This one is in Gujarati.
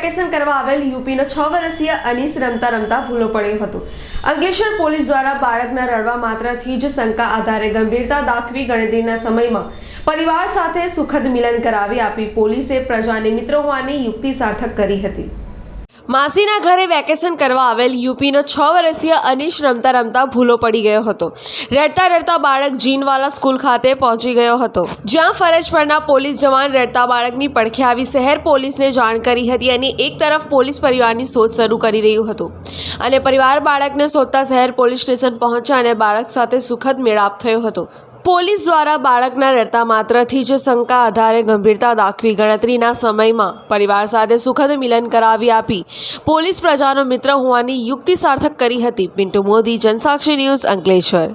વેકેશન કરવા આવેલ યુપીનો 6 વર્ષીય અનીસ રમતા રમતા ભૂલો પડ્યો હતો। અંકલેશ્વર પોલીસ દ્વારા બાળકના રડવા માત્રથી જ શંકા આધારે ગંભીરતા દાખવી ગણતરીના સમયમાં પરિવાર સાથે સુખદ મિલન કરાવી આપી પોલીસે પ્રજાને મિત્ર હોવાની યુક્તિ સાર્થક કરી હતી। માસીના ઘરે વેકેશન કરવા આવેલ યુપીનો 6 વર્ષીય અનીશ રમતા રમતા ભૂલો પડી ગયો હતો। રડતા રડતા બાળક જીનવાલા સ્કૂલ ખાતે પહોંચી ગયો હતો, જ્યાં ફરજ પરના પોલીસ જવાન રડતા બાળકની પડખે આવી શહેર પોલીસને જાણ કરી હતી અને એક તરફ પોલીસ પરિવારની શોધ શરૂ કરી રહ્યું હતું અને પરિવાર બાળકને શોધતા શહેર પોલીસ સ્ટેશન પહોંચ્યા અને બાળક સાથે સુખદ મેળાપ થયો હતો। પોલીસ દ્વારા બાળકના રડતા માત્રથી જ શંકા આધારે ગંભીરતા દાખવી ગણતરીના સમયમાં પરિવાર સાથે સુખદ મિલન કરાવી આપી પોલીસ પ્રજાનો મિત્ર હોવાની યુક્તિ સાર્થક કરી હતી। પિન્ટુ મોદી, જનસાક્ષી ન્યૂઝ, અંકલેશ્વર।